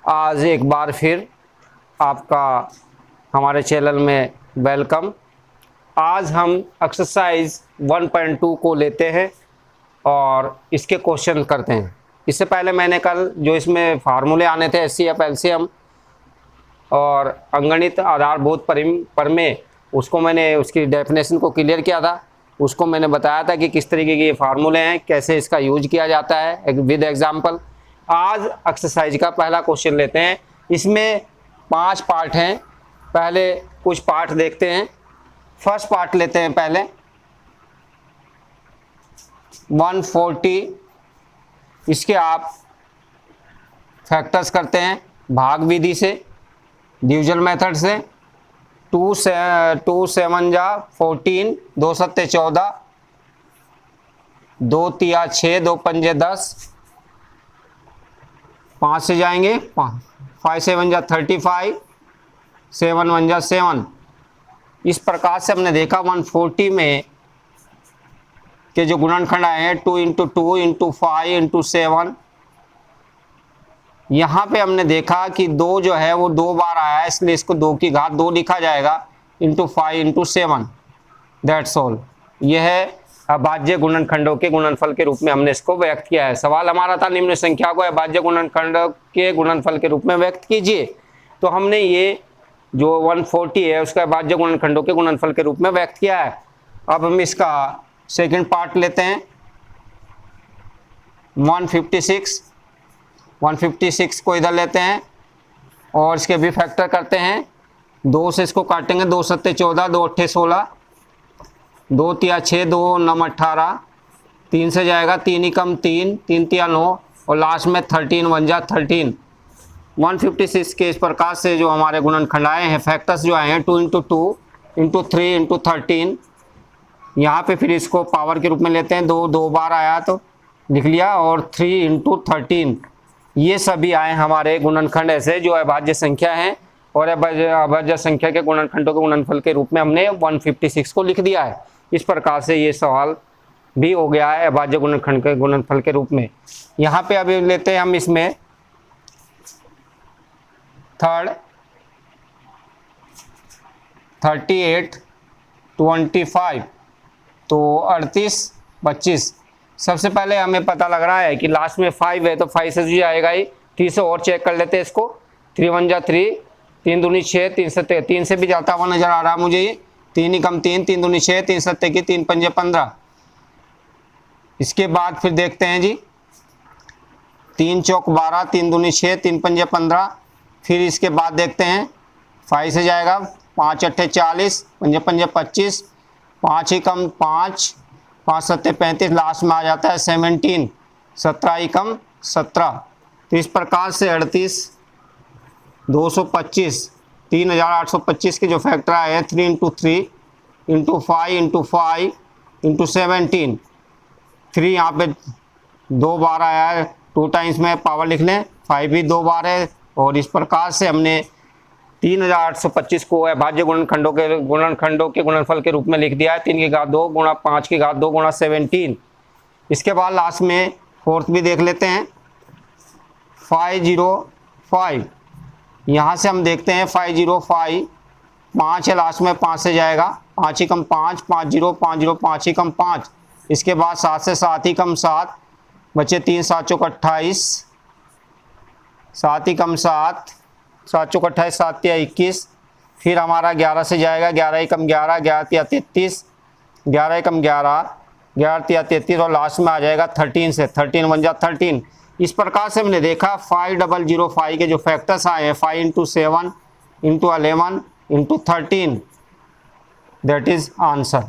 आज एक बार फिर आपका हमारे चैनल में वेलकम। आज हम एक्सरसाइज 1.2 को लेते हैं और इसके क्वेश्चन करते हैं। इससे पहले मैंने कल जो इसमें फार्मूले आने थे एचसीएफ, एलसीएम और अंगणित आधारभूत प्रमेय, उसको मैंने उसकी डेफिनेशन को क्लियर किया था। उसको मैंने बताया था कि किस तरीके के ये फार्मूले हैं, कैसे इसका यूज किया जाता है विद एग्जाम्पल। आज एक्सरसाइज का पहला क्वेश्चन लेते हैं। इसमें 5 पार्ट हैं। पहले कुछ पार्ट देखते हैं। फर्स्ट पार्ट लेते हैं पहले 140। इसके आप फैक्टर्स करते हैं भाग विधि से, डिविजन मेथड से। 2 7 जा 14, 2 7 14, 2 तिया 6, 2 पंजे 10, 5 से जाएंगे 5 7 जा 35, 7 1 जा 7। इस प्रकार से हमने देखा 140 में के जो गुणनखंड आए हैं 2 × 2 × 5 × 7। यहाँ पे हमने देखा कि 2 जो है वो 2 बार आया है, इसलिए इसको 2 की घात 2 लिखा जाएगा × 5 × 7। That's all. यह है अभाज्य गुणनखंडों के गुणनफल के रूप में हमने इसको व्यक्त किया है। सवाल हमारा था निम्न संख्या को अभाज्य गुणनखंड के गुणनफल के रूप में व्यक्त कीजिए। तो हमने ये जो 140 है उसका अभाज्य गुणनखंडों के गुणनफल के रूप में व्यक्त किया है। अब हम इसका सेकंड पार्ट लेते हैं 156 को इधर लेते हैं और इसके भी फैक्टर करते हैं। 2 से इसको काटेंगे, 2 7 14, 2 8 16, 2 तिया 6, 2 9 18, 3 से जाएगा 3 ही कम 3, 3 तिया 9 और लास्ट में 13 1 जा 13। 156 के इस प्रकार से जो हमारे गुणनखंड आए हैं, फैक्टर्स जो आए हैं 2 × 2 × 3 × 13। यहाँ पे फिर इसको पावर के रूप में लेते हैं। 2 बार आया तो लिख लिया और 3 × 13। ये सभी आए हमारे गुणनखंड ऐसे जो अभाज्य संख्या हैं और अभाज्य संख्या के गुणनखंडों के गुणनफल के रूप में हमने 156 को लिख दिया है। इस प्रकार से ये सवाल भी हो गया है अभाज्य गुणनखंड के गुणनफल के रूप में। यहाँ पे अभी लेते हैं हम इसमें थर्ड 38 25, तो 38 25। सबसे पहले हमें पता लग रहा है कि लास्ट में 5 है तो 5 से जी आएगा ही। 3 से और चेक कर लेते हैं इसको। 3 1 जा 3, 3 दूनी 6, 3 से भी जाता हुआ नजर आ रहा है मुझे ये। 3 ही कम 3, 3 दूनी 6, 3 7 की 3 पंजे 15। इसके बाद फिर देखते हैं जी 3 चौक 12, 3 दूनी 6, 3 पंजे 15। फिर इसके बाद देखते हैं 5 से जाएगा 5 8 40, पंजे पंजे 25, 5 ही कम 5, 5 7 35, लास्ट में आ जाता है 17, 17 ही कम 17। तो इस प्रकार से 38 225 3825 के जो फैक्टर आए हैं 3 × 3 × 5 × 5 × 17। 3 यहाँ पे 2 बार आया है, 2 टाइम्स में पावर लिख लें। 5 भी 2 बार है और इस प्रकार से हमने 3825 को अभाज्य गुणनखंडों के गुणनफल के रूप में लिख दिया है। 3 की घात 2 × 5 की घात 2 × 17। इसके बाद लास्ट में फोर्थ भी देख लेते हैं 505। यहाँ से हम देखते हैं 505, 5 है लास्ट में, 5 से जाएगा 5 ही कम 5, 5 0 5 0, 5 ही कम 5। इसके बाद 7 से 7 ही कम 7, बचे 3 7 चौक 28, 7 ही कम 7, 7 चौक 28, 7 तिया 21। फिर हमारा 11 से जाएगा 11 ही कम 11, 11 तिया 33, 11 ही कम 11, 11 तिया 33 और लास्ट में आ जाएगा 13 से 13 1 जा 13। इस प्रकार से हमने देखा 5005 के जो फैक्टर्स आए हैं 5 × 7 × 11 × 13, दैट इज आंसर।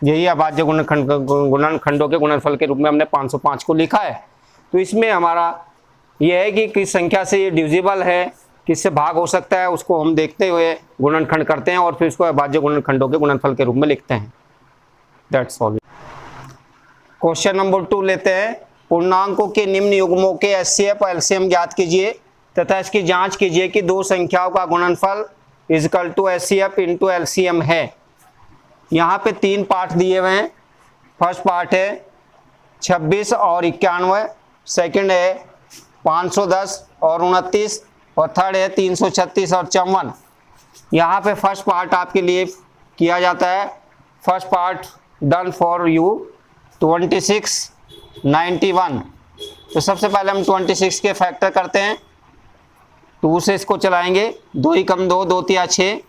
यही अभाज्य गुणनखंडों के गुणनफल के रूप में हमने 505 को लिखा है। तो इसमें हमारा यह है कि किस संख्या से ये डिविजिबल है, किससे भाग हो सकता है, उसको हम देखते हुए गुणनखंड करते हैं और फिर इसको अभाज्य गुणनखंडों के गुणनफल के रूप में लिखते हैं। That's all. क्वेश्चन नंबर 2 लेते हैं। पूर्णांकों के निम्न युग्मों के एचसीएफ और एलसीएम ज्ञात कीजिए तथा इसकी जांच कीजिए कि 2 संख्याओं का गुणनफल = एचसीएफ × एलसीएम है। यहाँ पे 3 पार्ट दिए हुए हैं। फर्स्ट पार्ट है 26 और 91, सेकंड है 510 और 29 और थर्ड है 336 और 54। यहाँ पे फर्स्ट पार्ट आपके लिए किया जाता है। First part done for you 26, 91। तो सबसे पहले हम 26 के फैक्टर करते हैं। 2 से इसको चलाएंगे, 2 ही कम 2, 2 तिया 6,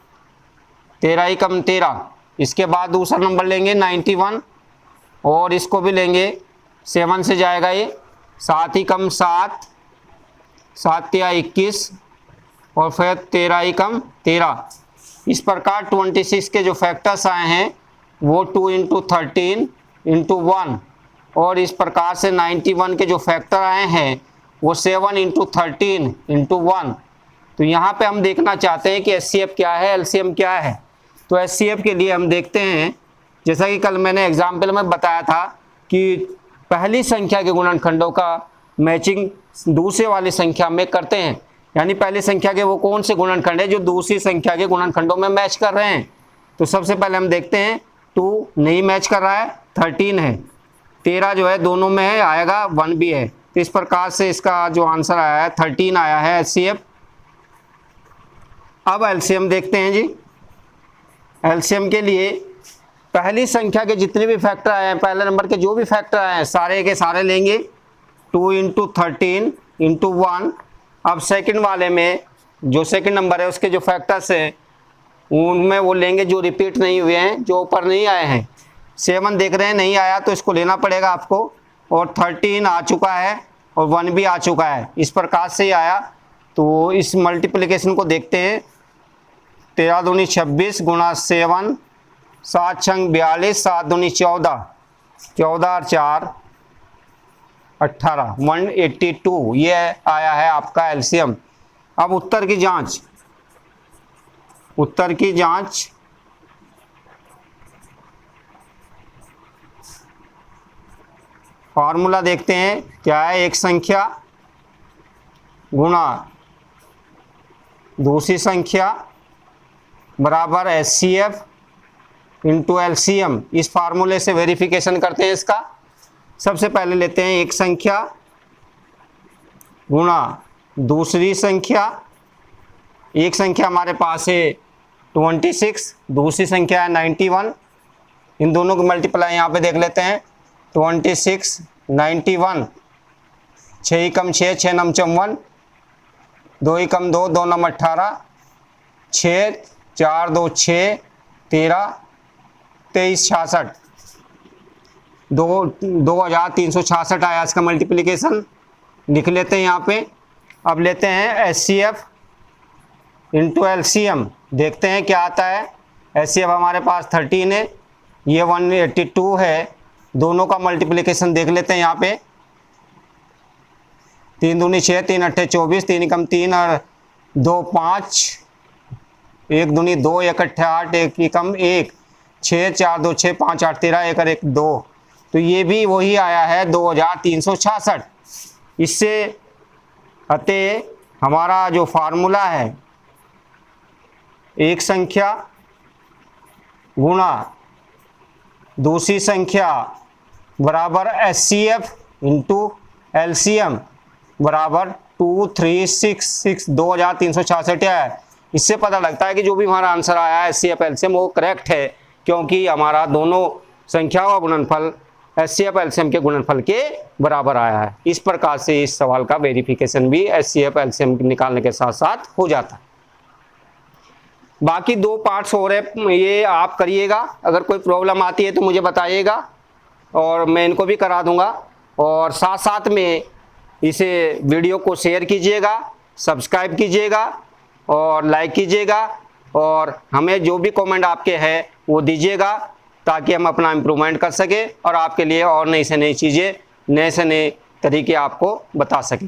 13 ही कम 13। इसके बाद दूसरा नंबर लेंगे 91 और इसको भी लेंगे, 7 से जाएगा ये, 7 ही कम 7, 7 तिया 21 और फिर 13 ही कम 13। इस प्रकार 26 के जो फैक्टर्स आए हैं वो 2 × 13 × 1 और इस प्रकार से 91 के जो फैक्टर आए हैं वो 7 × 13 × 1। तो यहाँ पे हम देखना चाहते हैं कि HCF क्या है, LCM क्या है। तो HCF के लिए हम देखते हैं, जैसा कि कल मैंने एग्जाम्पल में बताया था कि पहली संख्या के गुणनखंडों का मैचिंग दूसरे वाली संख्या में करते हैं। यानी पहली संख्या के वो कौन से गुणनखंड है जो दूसरी संख्या के गुणनखंडों में मैच कर रहे हैं। तो सबसे पहले हम देखते हैं 2 नहीं मैच कर रहा है, 13 है, 13 जो है दोनों में है, आएगा 1 भी है। तो इस प्रकार से इसका जो आंसर आया है 13 आया है HCF। अब LCM देखते हैं जी। LCM के लिए पहली संख्या के जितने भी फैक्टर आए हैं, पहले नंबर के जो भी फैक्टर आए हैं सारे के सारे लेंगे, 2 × 13 × 1। अब सेकंड वाले में जो सेकंड नंबर है उसके जो फैक्टर्स हैं उनमें वो लेंगे जो रिपीट नहीं हुए हैं, जो ऊपर नहीं आए हैं। 7 देख रहे हैं नहीं आया तो इसको लेना पड़ेगा आपको, और 13 आ चुका है और 1 भी आ चुका है। इस प्रकार से ही आया। तो इस मल्टीप्लिकेशन को देखते हैं, 13 दूनी 26 गुणा 7, 7 छंग 42, 7 दूनी 14, 14 और 4 18, 182 ये आया है आपका LCM। अब उत्तर की जांच, उत्तर की जांच फॉर्मूला देखते हैं क्या है। एक संख्या गुणा दूसरी संख्या बराबर HCF × LCM। इस फार्मूले से वेरिफिकेशन करते हैं इसका। सबसे पहले लेते हैं एक संख्या गुणा दूसरी संख्या। एक संख्या हमारे पास है 26, दूसरी संख्या है 91। इन दोनों को मल्टीप्लाई यहाँ पे देख लेते हैं, 26, 91, 6 ही कम 6, 6 नम 54, 2 ही कम 2, 2 नम 18, 6, 4 2 6, 13, 23 66, 2366 आया इसका मल्टीप्लिकेशन। लिख लेते हैं यहाँ पे। अब लेते हैं HCF × LCM, देखते हैं क्या आता है। HCF हमारे पास 13 है, ये 182 है। दोनों का मल्टीप्लिकेशन देख लेते हैं यहाँ पे। 3 दूनी 6, 3 अट्ठे 24, 3 कम 3 और 2 5, 1 दूनी 2, 1 अट्ठे 8, 1 कम 1, 6 4 2 6, 5 8 13, 1 और 1 2। तो ये भी वही आया है 2366। इससे अतः हमारा जो फार्मूला है एक संख्या गुणा दूसरी संख्या बराबर HCF × LCM बराबर 2366, 2366 है। इससे पता लगता है कि जो भी हमारा आंसर आया है HCF LCM वो करेक्ट है, क्योंकि हमारा दोनों संख्याओं का गुणनफल HCF LCM के गुणनफल के बराबर आया है। इस प्रकार से इस सवाल का वेरिफिकेशन भी HCF LCM निकालने के साथ साथ हो जाता है। बाकी 2 पार्ट्स हो रहे, ये आप करिएगा। अगर कोई प्रॉब्लम आती है तो मुझे बताइएगा और मैं इनको भी करा दूंगा। और साथ साथ में इसे वीडियो को शेयर कीजिएगा, सब्सक्राइब कीजिएगा और लाइक कीजिएगा, और हमें जो भी कमेंट आपके हैं वो दीजिएगा ताकि हम अपना इम्प्रूवमेंट कर सकें और आपके लिए और नई से नई चीज़ें, नए से नए तरीके आपको बता सकें।